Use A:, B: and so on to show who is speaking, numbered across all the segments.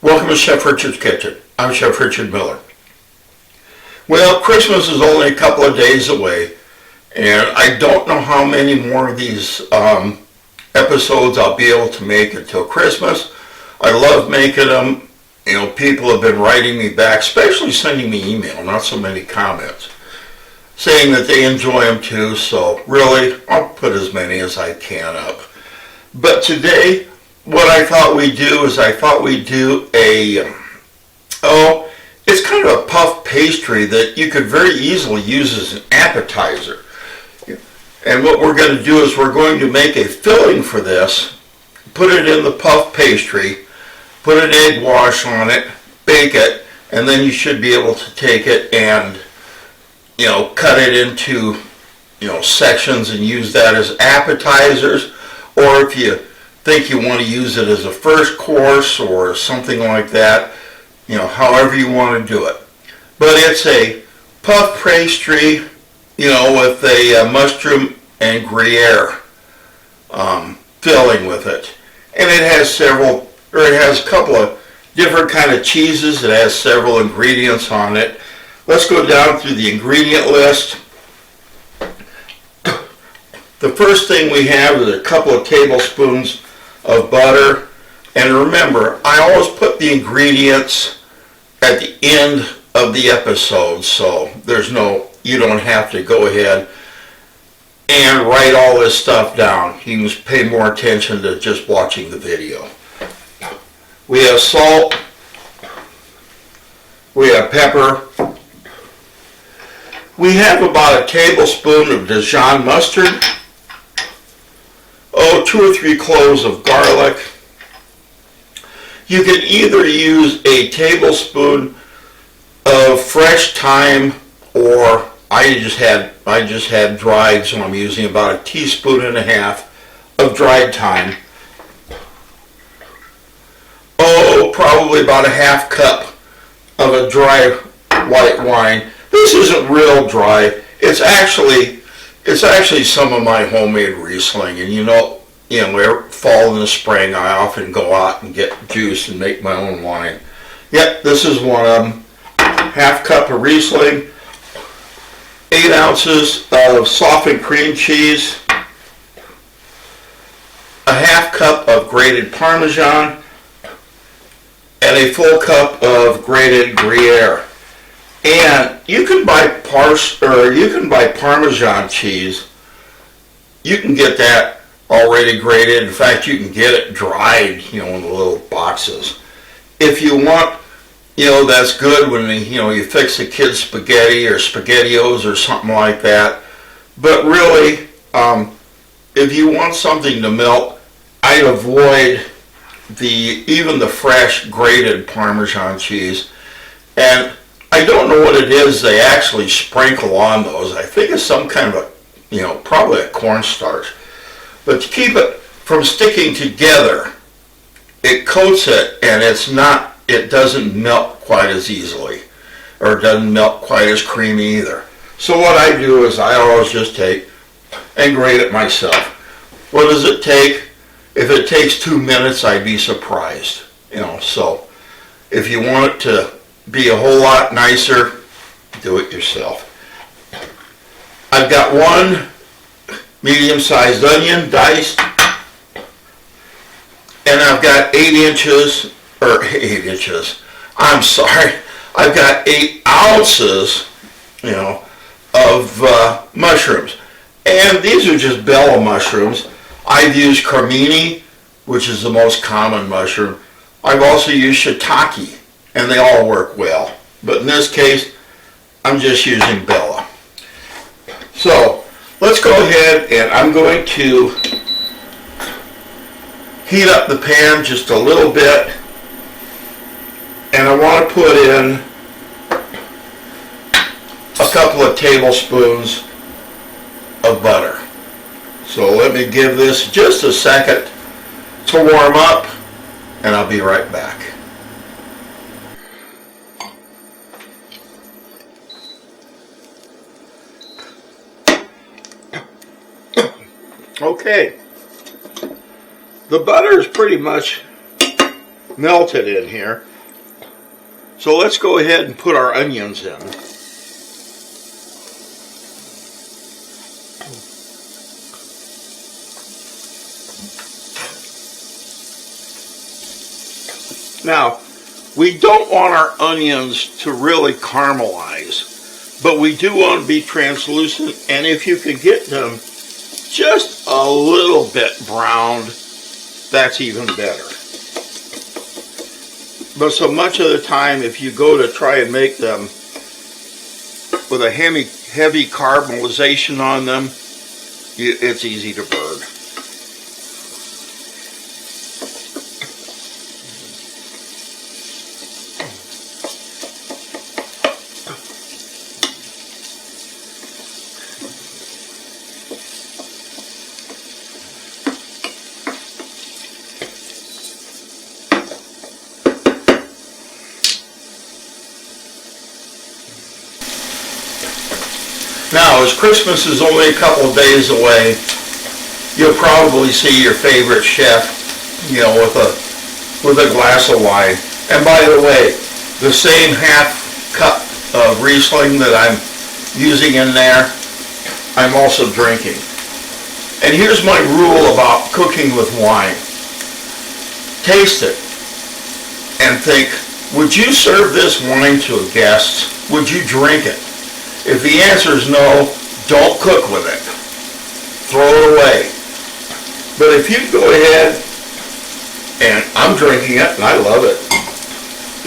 A: Welcome to Chef Richard's Kitchen. I'm Chef Richard Miller. Well, Christmas is only a couple of days away, and I don't know how many more of these episodes I'll be able to make until Christmas. I love making them. You know, people have been writing me back, especially sending me email, not so many comments, saying that they enjoy them too, so really, I'll put as many as I can up. But today, what I thought we'd do is it's kind of a puff pastry that you could very easily use as an appetizer. And what we're going to do is we're going to make a filling for this, put it in the puff pastry, put an egg wash on it, bake it, and then you should be able to take it and, cut it into, sections and use that as appetizers. Or if you think you want to use it as a first course or something like that, however you want to do it. But it's a puff pastry, with a mushroom and Gruyere filling with it. And it has a couple of different kind of cheeses. It has several ingredients on it. Let's go down through the ingredient list. The first thing we have is a couple of tablespoons of butter. And remember, I always put the ingredients at the end of the episode, so you don't have to go ahead and write all this stuff down. You can pay more attention to just watching the video. We have salt. We have pepper. We have about a tablespoon of Dijon mustard. 2 or 3 cloves of garlic. You can either use a tablespoon of fresh thyme, or I just had dried, so I'm using about a teaspoon and a half of dried thyme. Probably about a half cup of a dry white wine. This isn't real dry. It's actually some of my homemade Riesling, and fall and the spring I often go out and get juice and make my own wine. Yep, this is one of them. Half cup of Riesling, 8 ounces of softened cream cheese, a half cup of grated Parmesan, and a full cup of grated Gruyere. And you can buy Parmesan cheese. You can get that already grated. In fact, you can get it dried, in the little boxes. If you want, that's good when you fix a kid's spaghetti or SpaghettiOs or something like that. But really, if you want something to melt, I'd avoid even the fresh grated Parmesan cheese. And I don't know what it is they actually sprinkle on those. I think it's some kind of probably a cornstarch. But to keep it from sticking together, it coats it, and it doesn't melt quite as easily, or it doesn't melt quite as creamy either. So what I do is I always just take and grate it myself. What does it take? If it takes 2 minutes, I'd be surprised. So if you want it to be a whole lot nicer, do it yourself. I've got 1 medium-sized onion diced, and I've got 8 inches, I've got 8 ounces, of mushrooms. And these are just bella mushrooms. I've used cremini, which is the most common mushroom. I've also used shiitake, and they all work well. But in this case, I'm just using bella. So, let's go ahead, and I'm going to heat up the pan just a little bit, and I want to put in a couple of tablespoons of butter. So let me give this just a second to warm up, and I'll be right back. Okay, the butter is pretty much melted in here. So let's go ahead and put our onions in. Now, we don't want our onions to really caramelize, but we do want to be translucent, and if you can get them just a little bit browned, that's even better. But so much of the time, if you go to try and make them with a heavy caramelization on them, it's easy to burn. Now, as Christmas is only a couple of days away, you'll probably see your favorite chef, with a glass of wine. And by the way, the same half cup of Riesling that I'm using in there, I'm also drinking. And here's my rule about cooking with wine. Taste it and think, would you serve this wine to a guest? Would you drink it? If the answer is no, don't cook with it. Throw it away. But if you go ahead, and I'm drinking it, and I love it.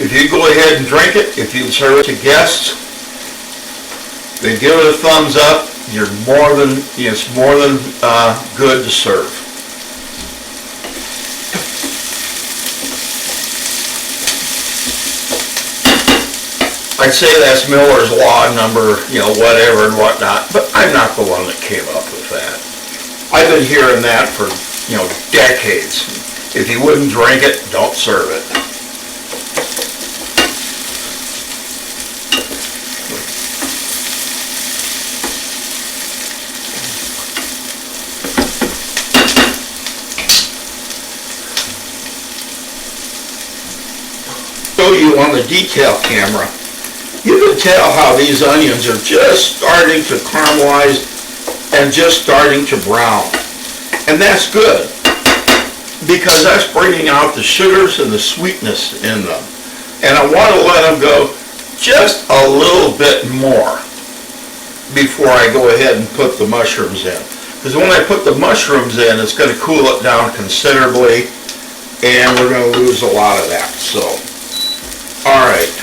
A: If you go ahead and drink it, if you serve it to guests, then give it a thumbs up. It's more than good to serve. I'd say that's Miller's Law number, whatever and whatnot, but I'm not the one that came up with that. I've been hearing that for, decades. If you wouldn't drink it, don't serve it. Show you on the detail camera. You can tell how these onions are just starting to caramelize and just starting to brown. And that's good, because that's bringing out the sugars and the sweetness in them. And I want to let them go just a little bit more before I go ahead and put the mushrooms in. Because when I put the mushrooms in, it's going to cool it down considerably, and we're going to lose a lot of that. So, all right.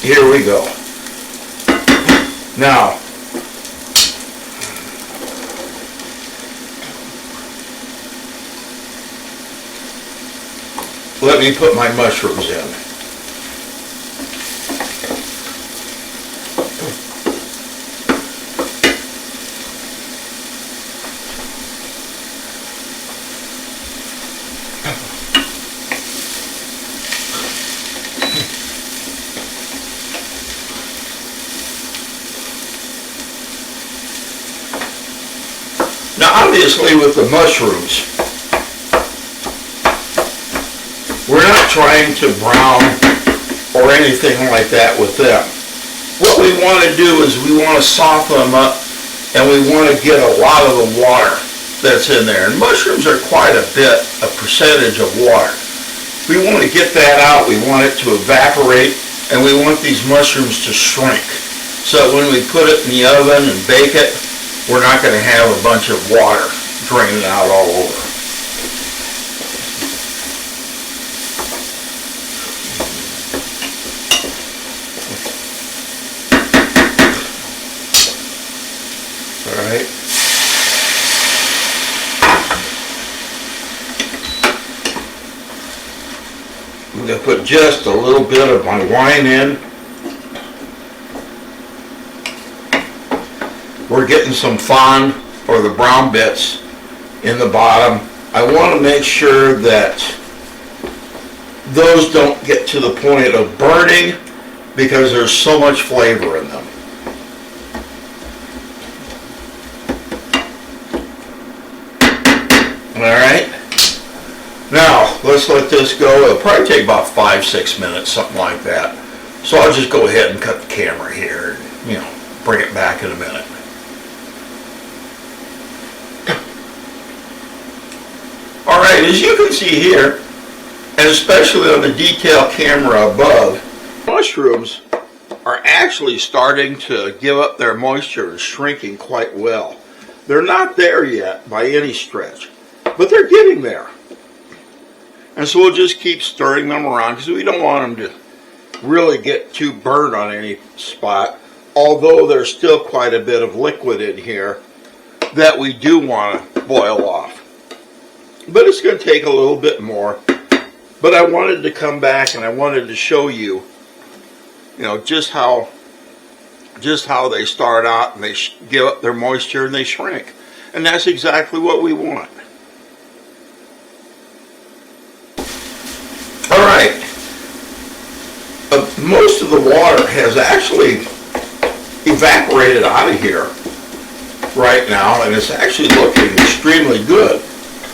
A: Here we go. Now, let me put my mushrooms in. Now, obviously, with the mushrooms, we're not trying to brown or anything like that with them. What we want to do is we want to soften them up, and we want to get a lot of the water that's in there. And mushrooms are quite a percentage of water. We want to get that out. We want it to evaporate, and we want these mushrooms to shrink. So that when we put it in the oven and bake it, we're not going to have a bunch of water draining out all over. All right. I'm going to put just a little bit of my wine in. We're getting some fond, or the brown bits, in the bottom. I want to make sure that those don't get to the point of burning, because there's so much flavor in them. And let's let this go. It'll probably take about 5-6 minutes, something like that. So I'll just go ahead and cut the camera here and, you know, bring it back in a minute. Alright, as you can see here, and especially on the detail camera above, mushrooms are actually starting to give up their moisture and shrinking quite well. They're not there yet by any stretch, but they're getting there. And so we'll just keep stirring them around because we don't want them to really get too burnt on any spot, although there's still quite a bit of liquid in here that we do want to boil off. But it's going to take a little bit more. But I wanted to come back and I wanted to show you, you know, just how they start out and they give up their moisture and they shrink. And that's exactly what we want. Alright, most of the water has actually evaporated out of here right now, and it's actually looking extremely good.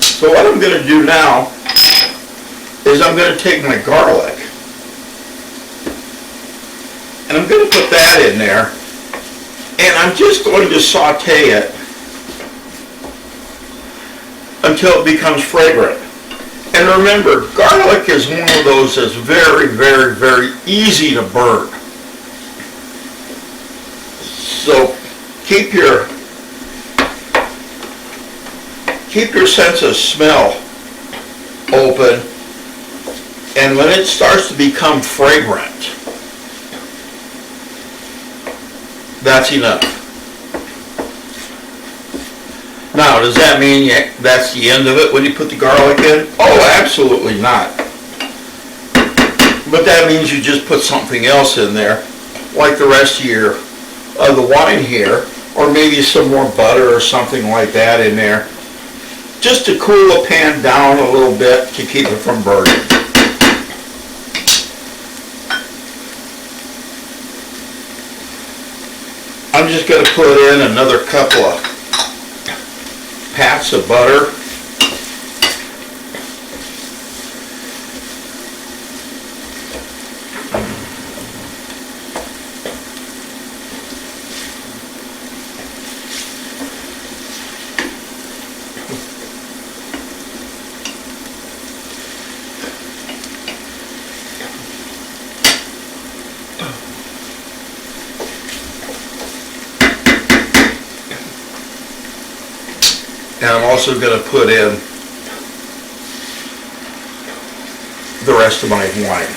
A: So what I'm going to do now is I'm going to take my garlic and I'm going to put that in there, and I'm just going to saute it until it becomes fragrant. And remember, garlic is one of those that's very, very, very easy to burn. So keep your sense of smell open, and when it starts to become fragrant, that's enough. Now, does that mean that's the end of it when you put the garlic in? Oh, absolutely not. But that means you just put something else in there, like the rest of the wine here, or maybe some more butter or something like that in there, just to cool the pan down a little bit to keep it from burning. I'm just going to put in another couple of pats of butter. And I'm also going to put in the rest of my wine.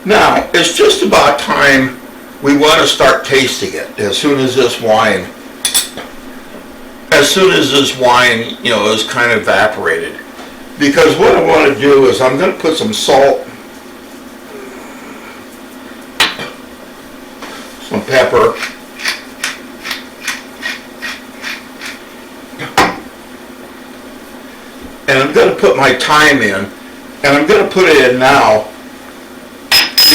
A: Now, it's just about time we want to start tasting it as soon as this wine you know, is kind of evaporated. Because what I want to do is I'm going to put some salt, some pepper, and I'm going to put my thyme in, and I'm going to put it in now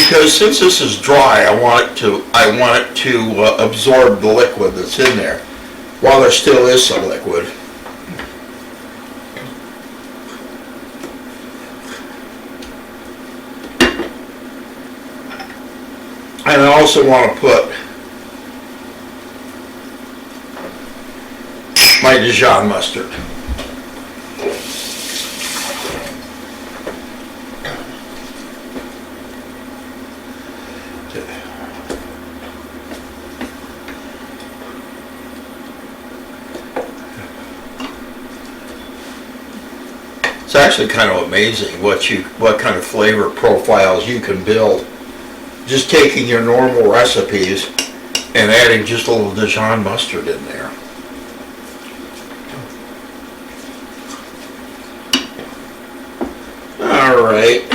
A: because since this is dry, I want it to absorb the liquid that's in there while there still is some liquid. And I also want to put my Dijon mustard. It's actually kind of amazing what kind of flavor profiles you can build just taking your normal recipes and adding just a little Dijon mustard in there. All right.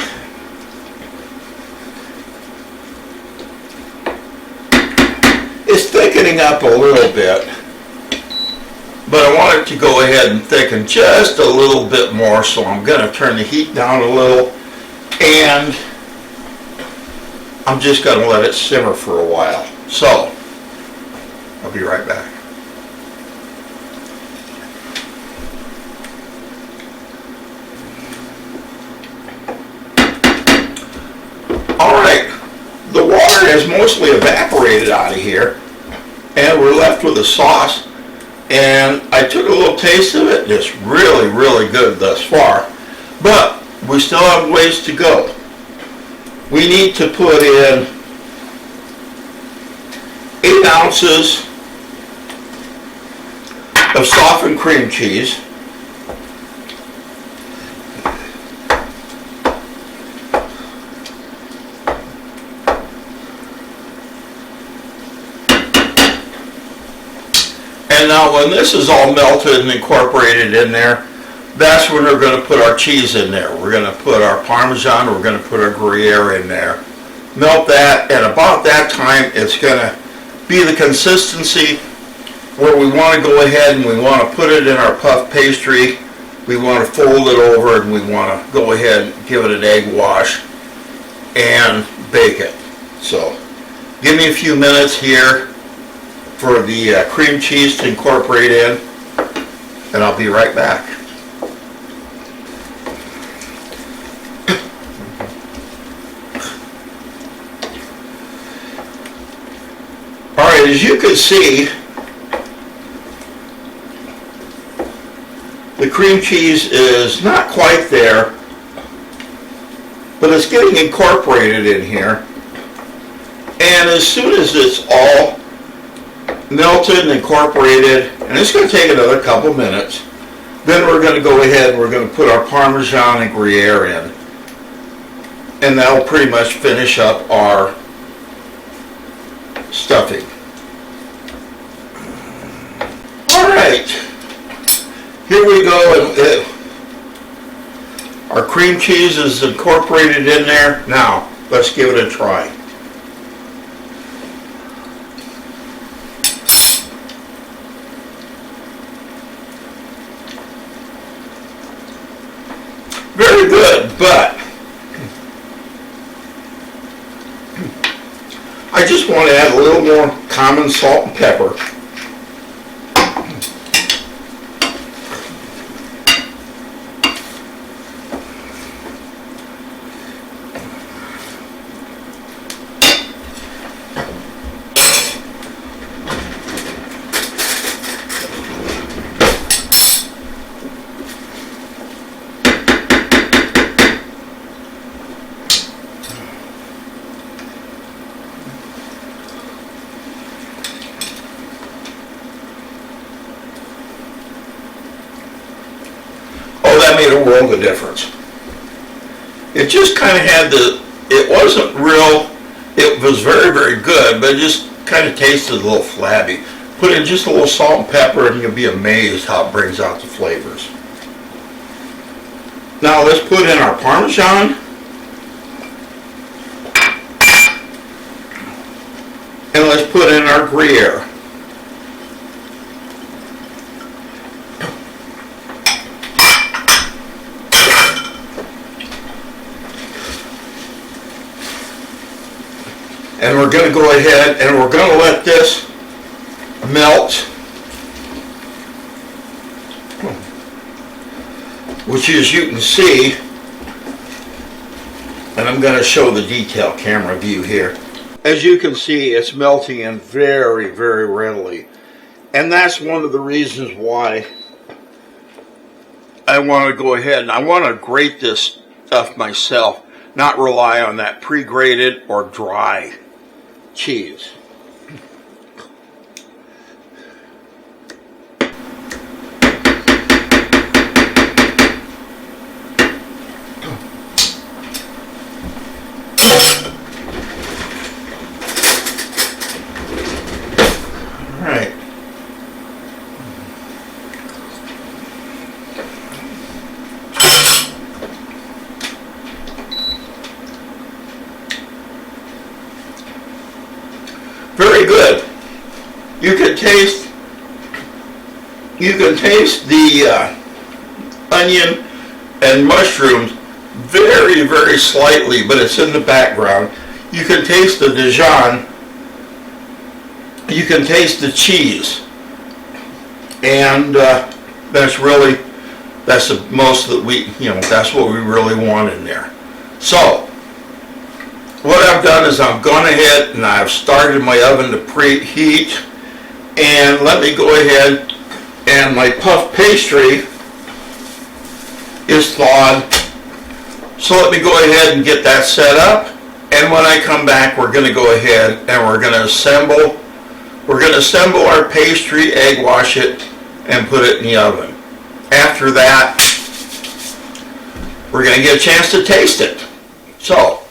A: It's thickening up a little bit. but I want it to go ahead and thicken just a little bit more, so I'm going to turn the heat down a little, and I'm just going to let it simmer for a while. So, I'll be right back. Alright, the water has mostly evaporated out of here, and we're left with a sauce. And I took a little taste of it. It's really, really good thus far. But we still have ways to go. We need to put in 8 ounces of softened cream cheese. And now when this is all melted and incorporated in there, that's when we're going to put our cheese in there. We're going to put our Parmesan, we're going to put our Gruyere in there. Melt that, and about that time it's going to be the consistency where we want to go ahead and we want to put it in our puff pastry. We want to fold it over and we want to go ahead and give it an egg wash and bake it. So give me a few minutes here for the cream cheese to incorporate in, and I'll be right back. Alright, as you can see, the cream cheese is not quite there, but it's getting incorporated in here, and as soon as it's all melted and incorporated, and it's going to take another couple minutes, then we're going to go ahead and we're going to put our Parmesan and Gruyere in, and that'll pretty much finish up our stuffing. Alright, here we go, and our cream cheese is incorporated in there. Now let's give it a try. Very good, but I just want to add a little more common salt and pepper. That made a world of difference. It just kind of had it wasn't real, it was very, very good, but it just kind of tasted a little flabby. Put in just a little salt and pepper and you'll be amazed how it brings out the flavors. Now let's put in our Parmesan. And let's put in our Gruyere. And we're going to go ahead and we're going to let this melt, which as you can see, and I'm going to show the detail camera view here. As you can see, it's melting in very, very readily. And that's one of the reasons why I want to go ahead and I want to grate this stuff myself, not rely on that pre-grated or dry cheese. All right. Very good. You can taste You can taste the onion and mushrooms very, very slightly, but it's in the background. You can taste the Dijon. You can taste the cheese. And that's the most that that's what we really want in there. So, what I've done is I've gone ahead and I've started my oven to preheat. And let me go ahead, and my puff pastry is thawed. So let me go ahead and get that set up. And when I come back, we're going to go ahead and we're going to assemble our pastry, egg wash it, and put it in the oven. After that, we're going to get a chance to taste it. So,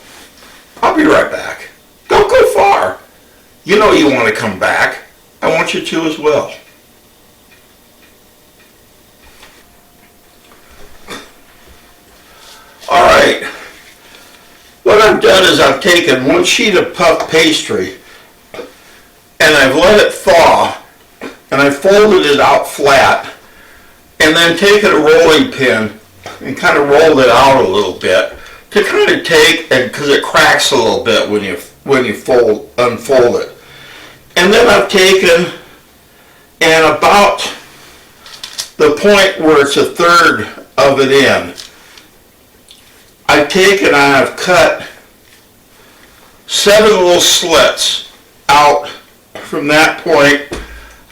A: I'll be right back. Don't go far. You know you want to come back. I want you to as well. Alright. What I've done is I've taken one sheet of puff pastry and I've let it thaw, and I folded it out flat, and then taken a rolling pin and kind of rolled it out a little bit to kind of take, and because it cracks a little bit when you unfold it. And then I've taken, and about the point where it's a third of it in, I've taken and I've cut 7 little slits out from that point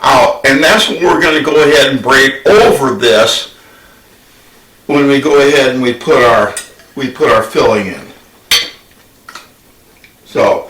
A: out, and that's what we're going to go ahead and braid over this when we go ahead and we put our filling in. So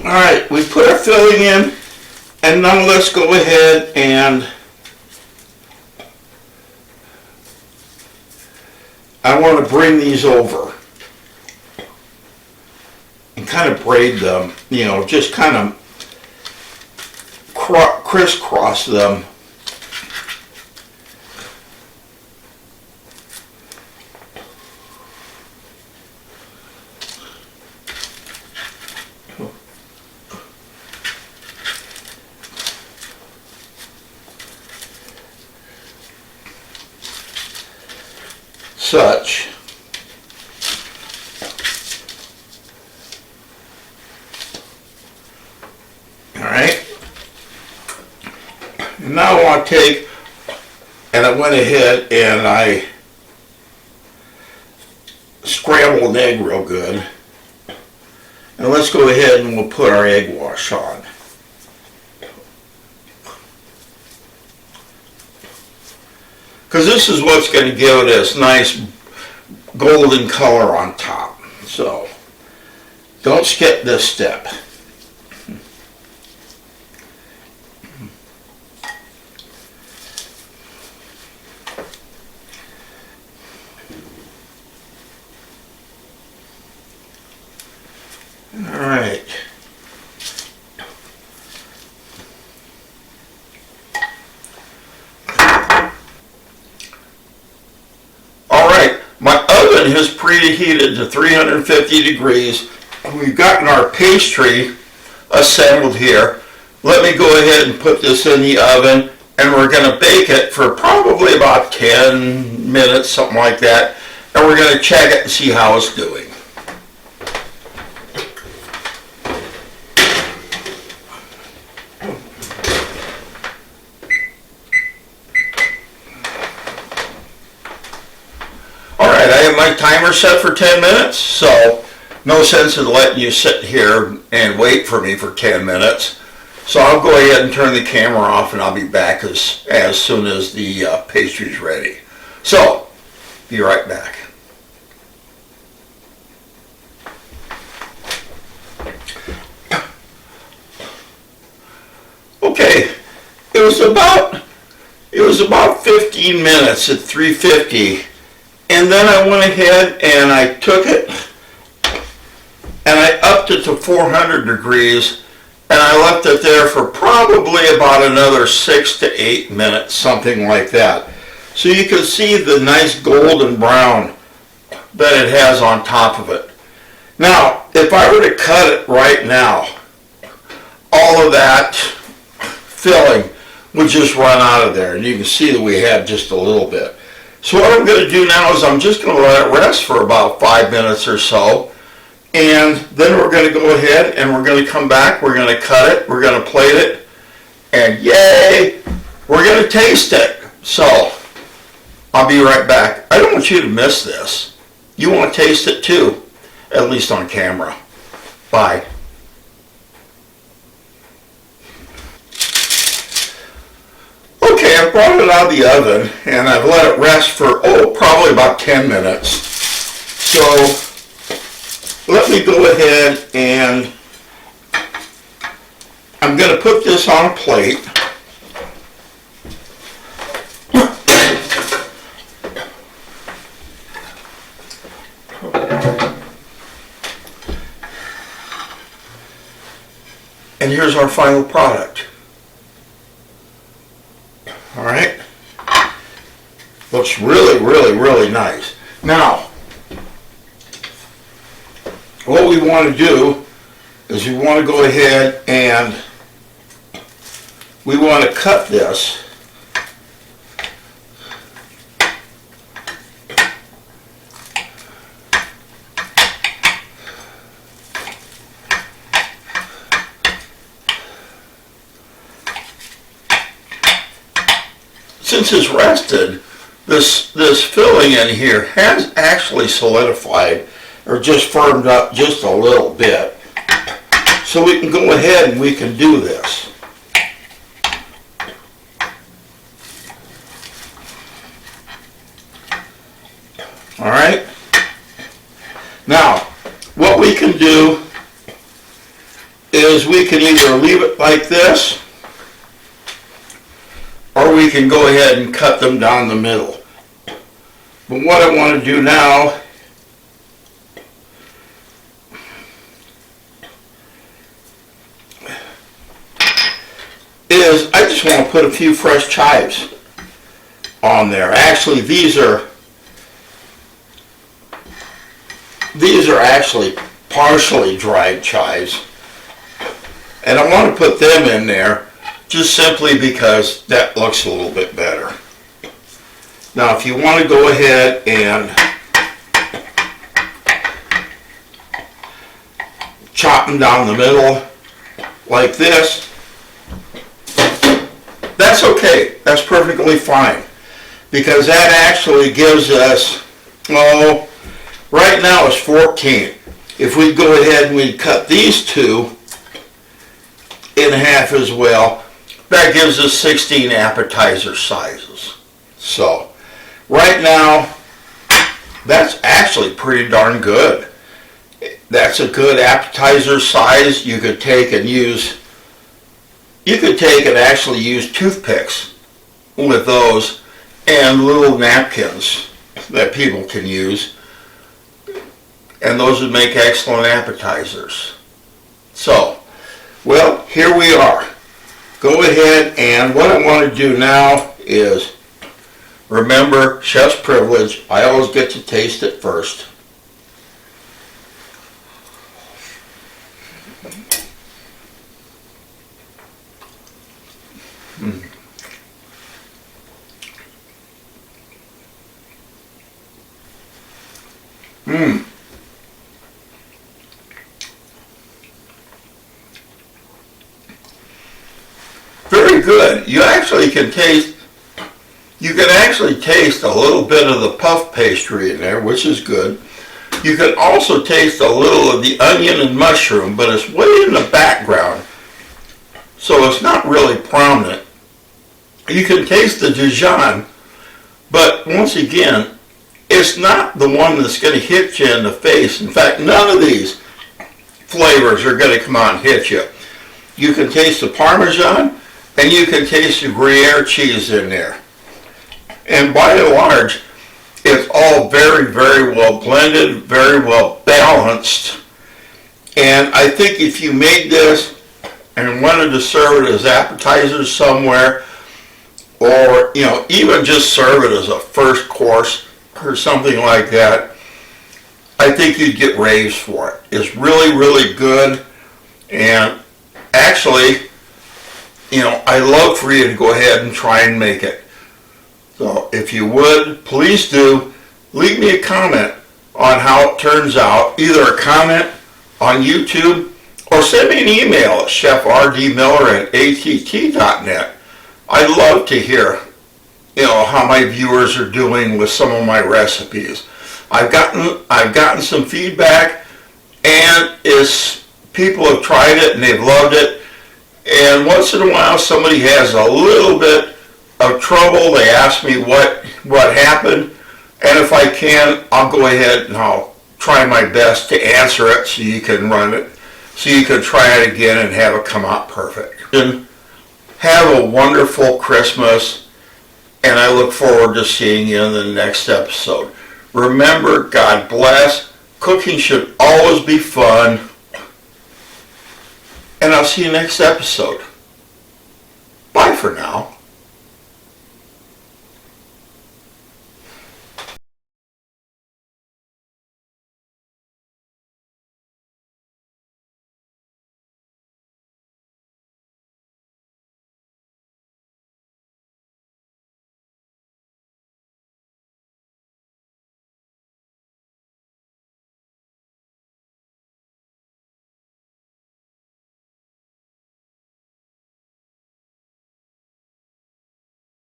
A: alright, we put our filling in, and now let's go ahead and I want to bring these over and kind of braid them, just kind of crisscross them. Such. Alright. And now I want to take, and I went ahead and I scrambled an egg real good. And let's go ahead and we'll put our egg wash on. Because this is what's going to give it this nice golden color on top. So, don't skip this step. Alright. My oven has preheated to 350 degrees. We've gotten our pastry assembled here. Let me go ahead and put this in the oven, and we're going to bake it for probably about 10 minutes, something like that. And we're going to check it and see how it's doing. I have my timer set for 10 minutes, so no sense in letting you sit here and wait for me for 10 minutes. So I'll go ahead and turn the camera off, and I'll be back as soon as the pastry's ready. So, be right back. Okay, it was about 15 minutes at 350. And then I went ahead and I took it and I upped it to 400 degrees, and I left it there for probably about another 6 to 8 minutes, something like that. So you can see the nice golden brown that it has on top of it. Now, if I were to cut it right now, all of that filling would just run out of there, and you can see that we had just a little bit. So what I'm going to do now is I'm just going to let it rest for about 5 minutes or so, and then we're going to go ahead and we're going to come back, we're going to cut it, we're going to plate it, and yay, we're going to taste it. So I'll be right back. I don't want you to miss this. You want to taste it too, at least on camera. Bye. Okay, I've brought it out of the oven and I've let it rest for, probably about 10 minutes. So let me go ahead and I'm going to put this on a plate. And here's our final product. All right. Looks really, really, really nice. Now, what we want to do is we want to go ahead and we want to cut this . Since it's rested, this filling in here has actually solidified or just firmed up just a little bit. So we can go ahead and we can do this. All right. Now, what we can do is we can either leave it like this, or we can go ahead and cut them down the middle. But what I want to do now is I just want to put a few fresh chives on there. Actually, these are actually partially dried chives, and I want to put them in there just simply because that looks a little bit better. Now, if you want to go ahead and chop them down the middle like this, that's okay. That's perfectly fine, because that actually gives us, right now it's 14. If we go ahead and we cut these two in half as well, that gives us 16 appetizer sizes. So right now, that's actually pretty darn good. That's a good appetizer size. You could take and actually use toothpicks with those, and little napkins that people can use, and those would make excellent appetizers. So, well, here we are. Go ahead, and what I want to do now is, remember, chef's privilege, I always get to taste it first. Very good. You can actually taste a little bit of the puff pastry in there, which is good. You can also taste a little of the onion and mushroom, but it's way in the background, so it's not really prominent. You can taste the Dijon, but once again, it's not the one that's going to hit you in the face. In fact, none of these flavors are going to come out and hit you. You can taste the Parmesan, and you can taste the Gruyere cheese in there. And by and large, it's all very, very well blended, very well balanced. And I think if you made this and wanted to serve it as appetizers somewhere, or even just serve it as a first course or something like that, I think you'd get raves for it. It's really, really good, and actually, I'd love for you to go ahead and try and make it. So if you would, please do leave me a comment on how it turns out, either a comment on YouTube or send me an email at chefrdmiller@att.net. I'd love to hear, how my viewers are doing with some of my recipes. I've gotten some feedback, and people have tried it and they've loved it. And once in a while, somebody has a little bit of trouble. They ask me what happened, and if I can, I'll go ahead and I'll try my best to answer it so you can run it, so you can try it again and have it come out perfect. And have a wonderful Christmas, and I look forward to seeing you in the next episode. Remember, God bless. Cooking should always be fun. And I'll see you next episode. Bye for now.